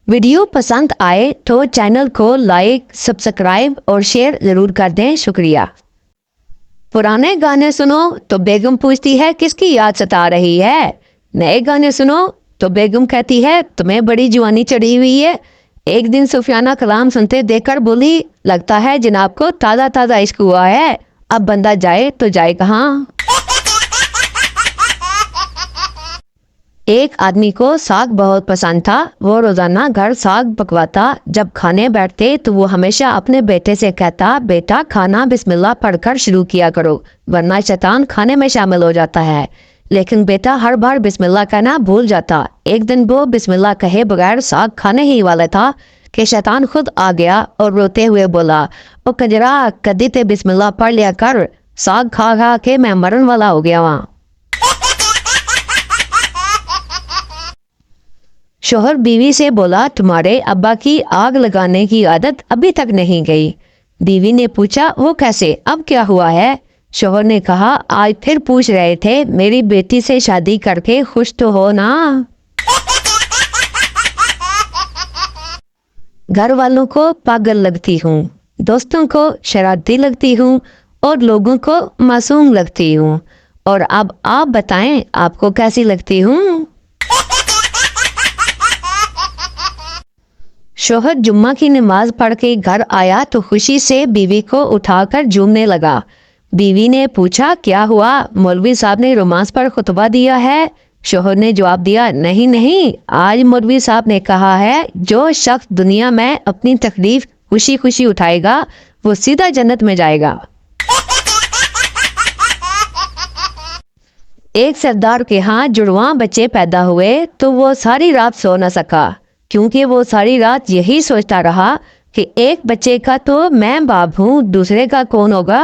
Video पसंद आए तो चैनल को लाइक, सब्सक्राइब और शेयर ज़रूर कर दें। शुक्रिया। पुराने गाने सुनो तो बेगम पूछती है किसकी याद सता रही है। नए गाने सुनो तो बेगम कहती है तुम्हें बड़ी जवानी चढ़ी हुई है। एक दिन सुफियाना कलाम सुनते देखकर बोली लगता है जनाब को ताज़ा ताज़ा इश्क हुआ है। अब बंदा जाए तो जाए कहाँ। एक आदमी को साग बहुत पसंद था। वो रोजाना घर साग पकवाता। जब खाने बैठते तो वो हमेशा अपने बेटे से कहता बेटा खाना बिस्मिल्लाह पढ़कर शुरू किया करो वरना शैतान खाने में शामिल हो जाता है। लेकिन बेटा हर बार बिस्मिल्लाह कहना भूल जाता। एक दिन वो बिस्मिल्लाह कहे बगैर साग खाने ही वाला था कि शैतान खुद आ गया और रोते हुए बोला ओ कंजरा कदी ते बिस्मिल्लाह पढ़ लिया कर, साग खा खा के मैं मरन वाला हो गया वहाँ। शोहर बीवी से बोला तुम्हारे अब्बा की आग लगाने की आदत अभी तक नहीं गई। बीवी ने पूछा वो कैसे, अब क्या हुआ है। शोहर ने कहा आज फिर पूछ रहे थे मेरी बेटी से शादी करके खुश तो हो ना। घर वालों को पागल लगती हूँ, दोस्तों को शरारती लगती हूँ और लोगों को मासूम लगती हूँ। और अब आप बताएं आपको कैसी लगती हूँ। शोहर जुम्मा की नमाज पढ़ के घर आया तो खुशी से बीवी को उठाकर झूमने लगा। बीवी ने पूछा क्या हुआ, मौलवी साहब ने रोमांस पर खुतबा दिया है। शोहर ने जवाब दिया नहीं नहीं, आज मौलवी साहब ने कहा है जो शख्स दुनिया में अपनी तकलीफ खुशी खुशी उठाएगा वो सीधा जन्नत में जाएगा। एक सरदार के यहाँ जुड़वां बच्चे पैदा हुए तो वो सारी रात सो न सका क्योंकि वो सारी रात यही सोचता रहा कि एक बच्चे का तो मैं बाप हूँ दूसरे का कौन होगा।